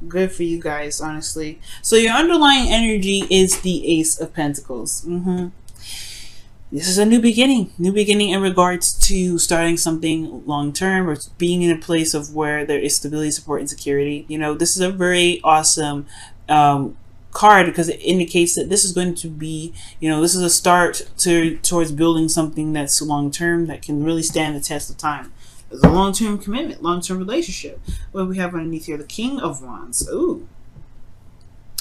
Good for you guys, honestly. So your underlying energy is the Ace of Pentacles. This is a new beginning. New beginning in regards to starting something long term or being in a place of where there is stability, support, and security. You know, this is a very awesome card because it indicates that this is going to be, you know, this is a start towards building something that's long term that can really stand the test of time. It's a long-term commitment, long-term relationship. What we have underneath here, the King of Wands. Ooh.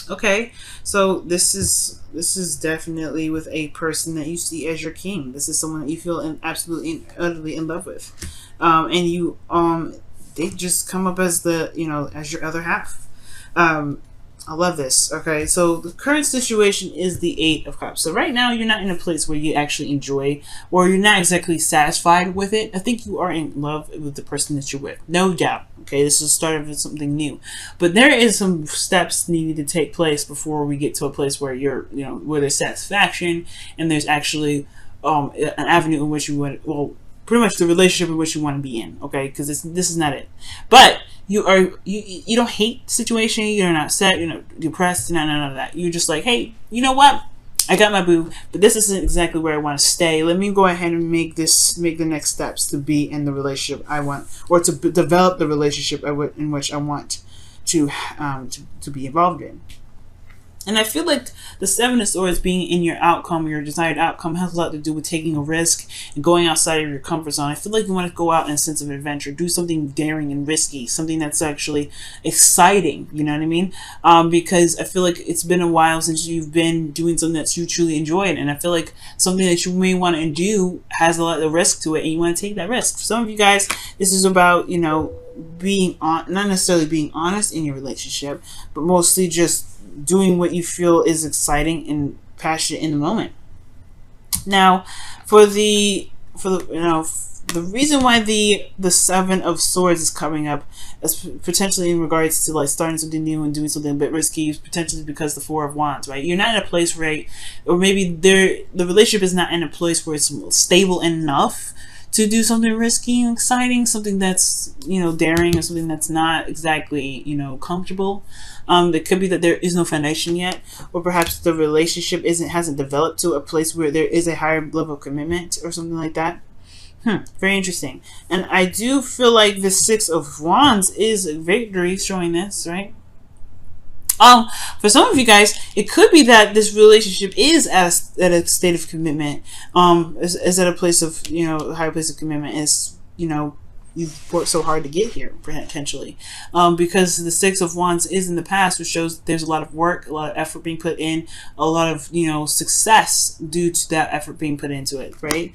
Okay, so this is definitely with a person that you see as your king. This is someone that you feel absolutely and utterly in love with, and you they just come up as the, you know, as your other half. I love this. Okay, so the current situation is the Eight of Cups. So right now you're not in a place where you actually enjoy, or you're not exactly satisfied with it. I think you are in love with the person that you're with, no doubt. Okay, this is the start of something new, but there is some steps needed to take place before we get to a place where you're, you know, where there's satisfaction and there's actually an avenue in which you want, well, pretty much the relationship in which you want to be in. Okay, because this is not it, but you don't hate the situation, you're not upset, you're not depressed, none of that. You're just like, hey, you know what, I got my boo, but this isn't exactly where I want to stay. Let me go ahead and make the next steps to be in the relationship I want, or to develop the relationship in which I want to be involved in. And I feel like the Seven of Swords being in your outcome, your desired outcome, has a lot to do with taking a risk and going outside of your comfort zone. I feel like you want to go out in a sense of adventure, do something daring and risky, something that's actually exciting, you know what I mean? Because I feel like it's been a while since you've been doing something that you truly enjoyed, and I feel like something that you may want to do has a lot of risk to it, and you want to take that risk. For some of you guys, this is about, you know, being not necessarily being honest in your relationship, but mostly just doing what you feel is exciting and passionate in the moment. Now, for the you know, the reason why the Seven of Swords is coming up is potentially in regards to like starting something new and doing something a bit risky, potentially because the Four of Wands, right? You're not in a place where, or maybe the relationship is not in a place where it's stable enough to do something risky and exciting, something that's, you know, daring, or something that's not exactly, you know, comfortable. It could be that there is no foundation yet, or perhaps the relationship hasn't developed to a place where there is a higher level of commitment or something like that. Very interesting. And I do feel like the Six of Wands is a victory showing this, right? For some of you guys, it could be that this relationship is at a state of commitment, is at a place of, you know, a higher place of commitment, is, you know, you've worked so hard to get here, potentially, because the Six of Wands is in the past, which shows that there's a lot of work, a lot of effort being put in, a lot of, you know, success due to that effort being put into it, right?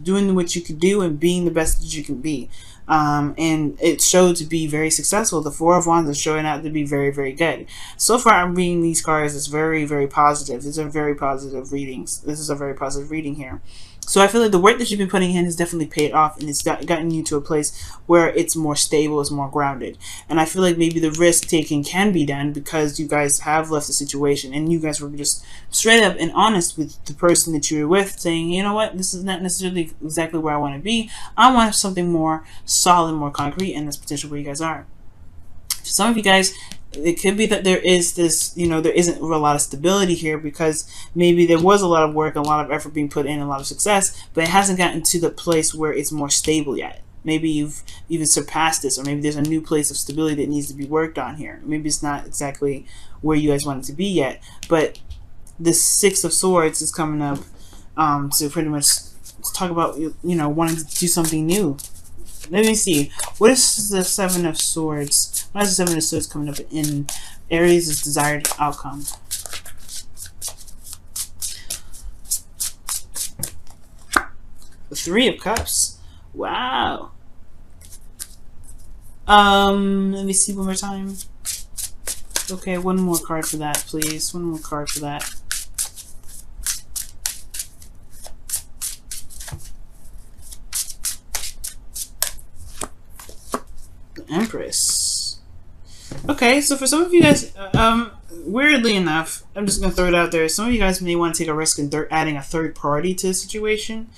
Doing what you can do and being the best that you can be. And it showed to be very successful. The Four of Wands is showing out to be very, very good. So far, I'm reading these cards. It's very, very positive. These are very positive readings. This is a very positive reading here. So I feel like the work that you've been putting in has definitely paid off, and it's gotten you to a place where it's more stable, it's more grounded. And I feel like maybe the risk taking can be done because you guys have left the situation, and you guys were just straight up and honest with the person that you were with, saying, you know what, this is not necessarily exactly where I want to be. I want something more solid, more concrete, and that's potentially where you guys are. For some of you guys, it could be that there is this, you know, there isn't a lot of stability here because maybe there was a lot of work, a lot of effort being put in, a lot of success, but it hasn't gotten to the place where it's more stable yet. Maybe you've even surpassed this, or maybe there's a new place of stability that needs to be worked on here. Maybe it's not exactly where you guys want it to be yet, but the Six of Swords is coming up to pretty much talk about, you know, wanting to do something new. Let me see. What is the Seven of Swords? Why is the Seven of Swords coming up in Aries' desired outcome? The Three of Cups. Wow. Let me see one more time. Okay, one more card for that, please. One more card for that. Empress. Okay, so for some of you guys, weirdly enough, I'm just gonna throw it out there. Some of you guys may want to take a risk in adding a third party to the situation,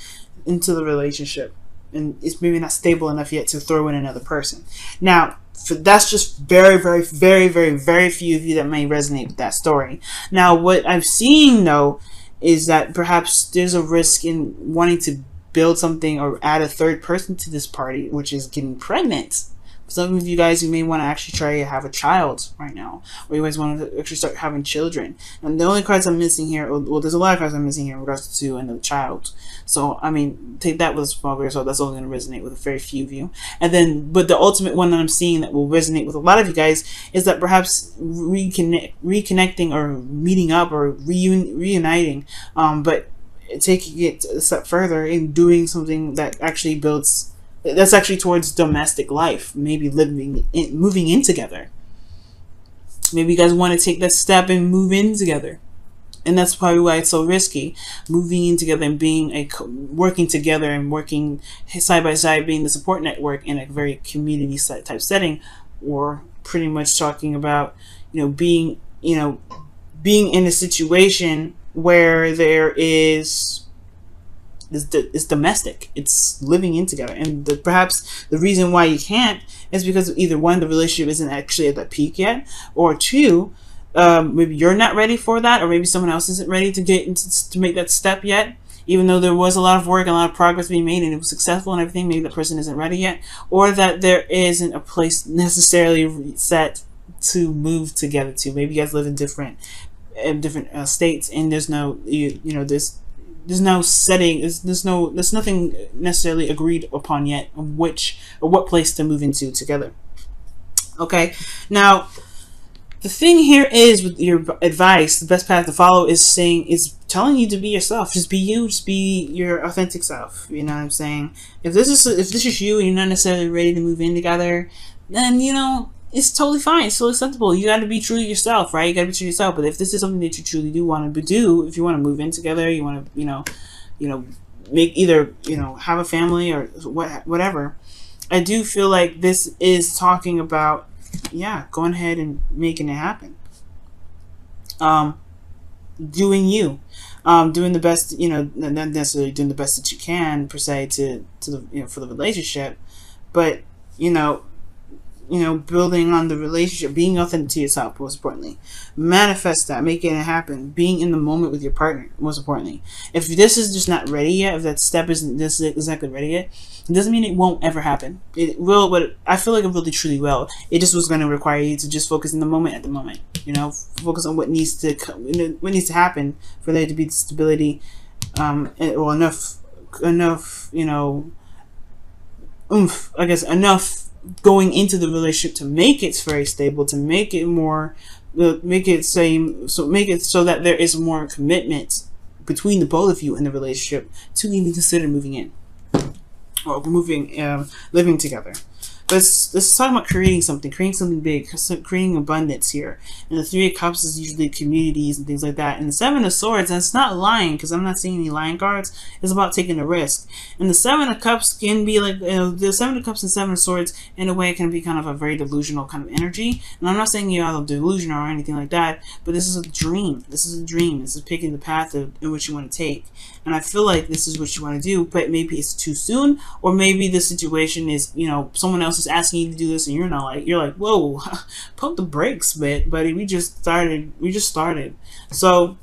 into the relationship, and it's maybe not stable enough yet to throw in another person. Now, that's just very, very, very, very, very few of you that may resonate with that story. Now, what I'm seeing though is that perhaps there's a risk in wanting to build something or add a third person to this party, which is getting pregnant. Some of you guys, you may want to actually try to have a child right now, or you guys want to actually start having children. And the only cards I'm missing here, well, there's a lot of cards I'm missing here in regards to another child. So, I mean, take that with a small grain of salt. That's only going to resonate with a very few of you. And then, but the ultimate one that I'm seeing that will resonate with a lot of you guys is that perhaps reconnecting or meeting up or reuniting, but taking it a step further and doing something that actually builds. That's actually towards domestic life, maybe moving in together. Maybe you guys want to take that step and move in together. And that's probably why it's so risky. Moving in together and working together and working side by side, being the support network in a very community type setting, or pretty much talking about, being in a situation where there is it's domestic. It's living in together. And perhaps the reason why you can't is because either one, the relationship isn't actually at that peak yet, or two, maybe you're not ready for that, or maybe someone else isn't ready to make that step yet. Even though there was a lot of work and a lot of progress being made and it was successful and everything, maybe that person isn't ready yet, or that there isn't a place necessarily set to move together to. Maybe you guys live in different states, and there's no there's no setting, there's nothing necessarily agreed upon yet of which or what place to move into together. Okay, now the thing here is with your advice, the best path to follow is telling you to be yourself. Just be you. Just be your authentic self. You know what I'm saying? If this is you and you're not necessarily ready to move in together, then it's totally fine. It's totally acceptable. You got to be true to yourself, right? You got to be true to yourself. But if this is something that you truly do want to do, if you want to move in together, you want to, make either, have a family or whatever. I do feel like this is talking about, going ahead and making it happen. Doing you, doing the best, not necessarily doing the best that you can per se to the, for the relationship, but, building on the relationship, being authentic to yourself, most importantly. Manifest that, making it happen, being in the moment with your partner, most importantly. If this is just not ready yet, if that step isn't exactly ready yet, it doesn't mean it won't ever happen. It will, but I feel like it really truly will. It just was going to require you to just focus in the moment at the moment. Focus on what needs to happen for there to be stability, or enough, enough going into the relationship to make it very stable, to make it more, make it so that there is more commitment between the both of you in the relationship to even consider moving in or living together. But let's talk about creating something big, creating abundance here. And the Three of Cups is usually communities and things like that. And the Seven of Swords, and it's not lying, because I'm not seeing any lying cards, it's about taking a risk. And the Seven of Cups can be like, the Seven of Cups and Seven of Swords, in a way, can be kind of a very delusional kind of energy. And I'm not saying you're out of delusion or anything like that, but this is a dream. This is a dream. This is picking the path in which you want to take. And I feel like this is what you want to do, but maybe it's too soon, or maybe the situation is, someone else is asking you to do this and you're like, whoa, pump the brakes, buddy, we just started. So,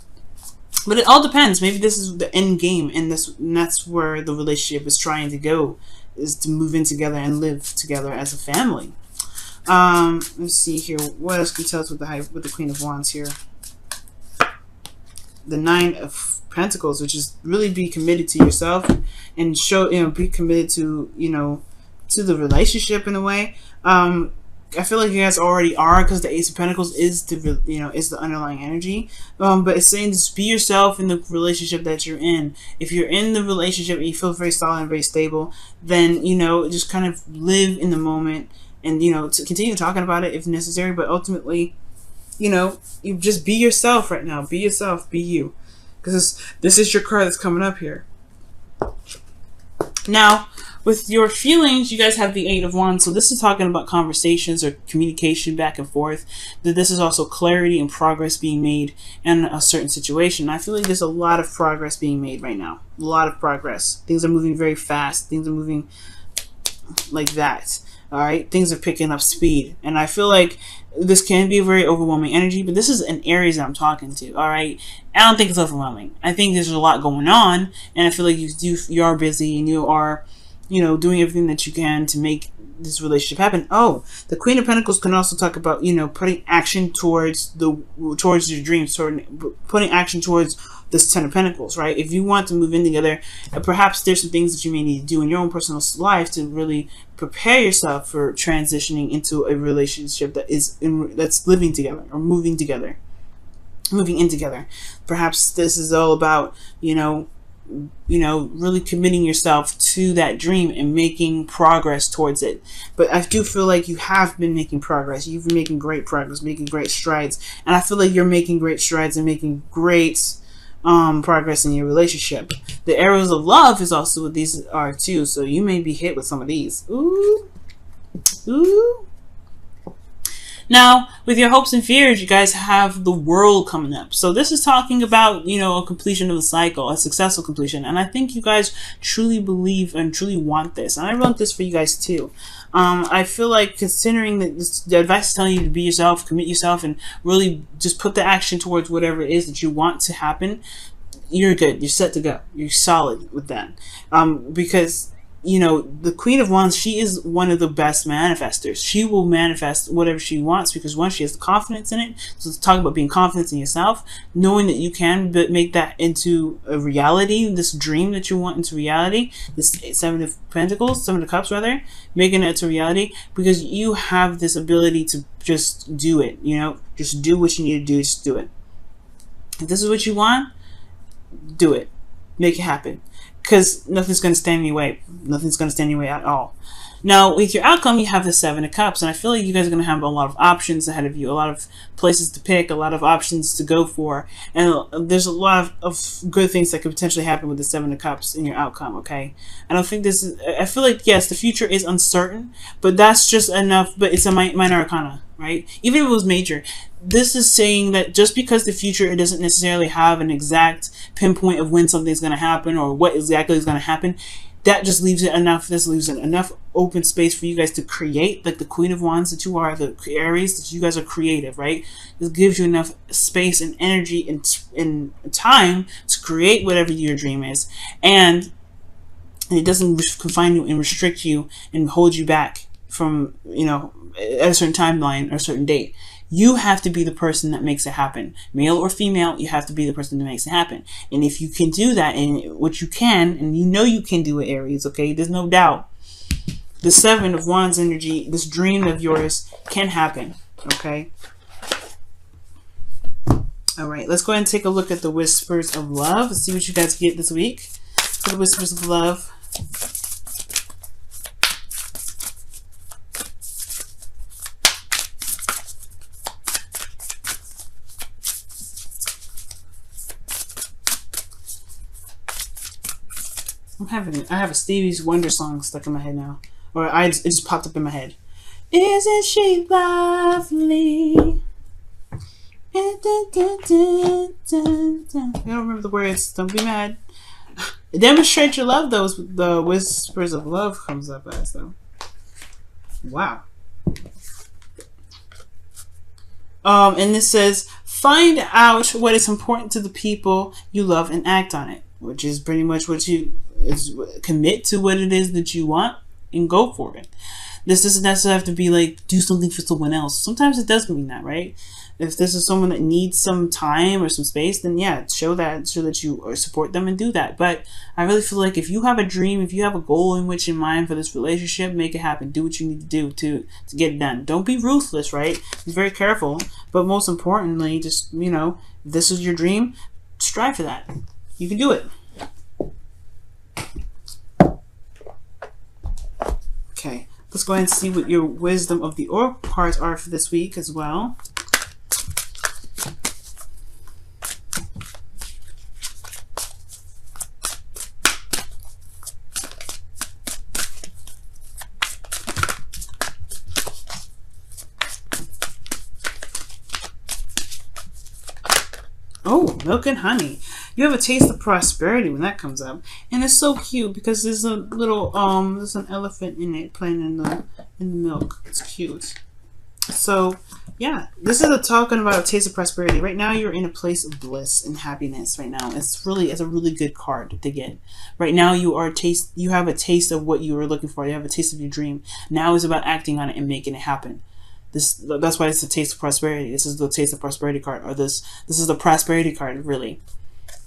but it all depends. Maybe this is the end game, and that's where the relationship is trying to go, is to move in together and live together as a family. Let's see here, what else can you tell us with the Queen of Wands here? The Nine of Pentacles, which is really be committed to yourself and be committed to to the relationship in a way. I feel like you guys already are, because the Ace of Pentacles is the underlying energy. But it's saying just be yourself in the relationship that you're in. If you're in the relationship and you feel very solid and very stable, then just kind of live in the moment and to continue talking about it if necessary. But ultimately, you just be yourself right now. Be yourself. Be you. Because this is your card that's coming up here. Now, with your feelings, you guys have the Eight of Wands. So this is talking about conversations or communication back and forth. That this is also clarity and progress being made in a certain situation. I feel like there's a lot of progress being made right now. A lot of progress. Things are moving very fast. Things are moving like that. All right, things are picking up speed, and I feel like this can be a very overwhelming energy, but this is an Aries that I'm talking to. All right, I don't think it's overwhelming. I think there's a lot going on, and I feel like you are busy and you are, you know, doing everything that you can to make this relationship happen. Oh, the Queen of Pentacles can also talk about, you know, putting action towards your dreams, putting action towards this Ten of Pentacles, right? If you want to move in together, perhaps there's some things that you may need to do in your own personal life to really prepare yourself for transitioning into a relationship that's living together or moving in together. Perhaps this is all about, you know, really committing yourself to that dream and making progress towards it. But I do feel like you have been making progress. You've been making great progress, making great strides. And I feel like you're making great strides and making great progress in your relationship. The arrows of love is also what these are too. So you may be hit with some of these. Ooh. Ooh. Now, with your hopes and fears, you guys have the World coming up. So this is talking about, you know, a completion of a cycle, a successful completion. And I think you guys truly believe and truly want this. And I want this for you guys too. I feel like, considering that the advice is telling you to be yourself, commit yourself, and really just put the action towards whatever it is that you want to happen, you're good. You're set to go. You're solid with that. Because, you know, the Queen of Wands, she is one of the best manifestors. She will manifest whatever she wants because, one, she has the confidence in it. So let's talk about being confident in yourself, knowing that you can make that into a reality, this dream that you want into reality, this Seven of Pentacles, Seven of Cups rather, making it to reality, because you have this ability to just do it, you know, just do what you need to do, just do it. If this is what you want, do it. Make it happen. Because nothing's going to stand in your way. Nothing's going to stand in your way at all. Now, with your outcome, you have the Seven of Cups. And I feel like you guys are going to have a lot of options ahead of you. A lot of places to pick. A lot of options to go for. And there's a lot of good things that could potentially happen with the Seven of Cups in your outcome, okay? I don't think this is... I feel like, yes, the future is uncertain. But that's just enough. But it's a minor arcana, right? Even if it was major. This is saying that just because the future, it doesn't necessarily have an exact pinpoint of when something's going to happen or what exactly is going to happen. That just leaves it enough. This leaves it enough open space for you guys to create, like the Queen of Wands that you are, the Aries, that you guys are creative, right? This gives you enough space and energy and time to create whatever your dream is. And it doesn't confine you and restrict you and hold you back from, you know, at a certain timeline or a certain date. You have to be the person that makes it happen. Male or female, you have to be the person that makes it happen. And if you can do that, and what you can, and you know you can do it, Aries, okay? There's no doubt. The Seven of Wands energy, this dream of yours can happen, okay? All right, let's go ahead and take a look at the Whispers of Love. Let's see what you guys get this week for the Whispers of Love. I have a Stevie Wonder song stuck in my head now. Or it just popped up in my head. Isn't she lovely? I don't remember the words. Don't be mad. Demonstrate your love, though, is what the Whispers of Love comes up as, though. Wow. And this says, find out what is important to the people you love and act on it. Which is pretty much what you commit to, what it is that you want and go for it. This doesn't necessarily have to be like do something for someone else. Sometimes it does mean that, right? If this is someone that needs some time or some space, then yeah, show that you support them and do that. But I really feel like if you have a dream, if you have a goal in mind for this relationship, make it happen. Do what you need to do to get it done. Don't be ruthless, right? Be very careful. But most importantly, just, you know, if this is your dream, strive for that. You can do it. Okay, let's go ahead and see what your Wisdom of the Oracle cards are for this week as well. Oh, milk and honey. You have a taste of prosperity when that comes up. And it's so cute because there's a little there's an elephant in it playing in the milk. It's cute. So yeah, this is talking about a taste of prosperity. Right now you're in a place of bliss and happiness right now. It's a really good card to get. Right now you have a taste of what you were looking for. You have a taste of your dream. Now it's about acting on it and making it happen. That's why it's a taste of prosperity. This is the taste of prosperity card, or this is the prosperity card, really.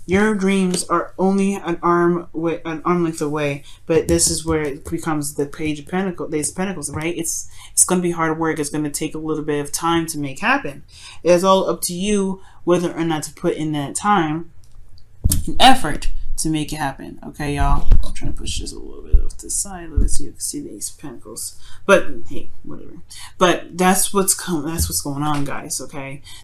Your dreams are only an arm length away, but this is where it becomes the Page of Pentacles, Ace of Pentacles, right? It's going to be hard work. It's going to take a little bit of time to make happen. It's all up to you whether or not to put in that time and effort to make it happen. Okay, y'all. I'm trying to push this a little bit off the side. Let's see if you can see the Ace of Pentacles. But hey, whatever. But that's what's going on, guys. Okay.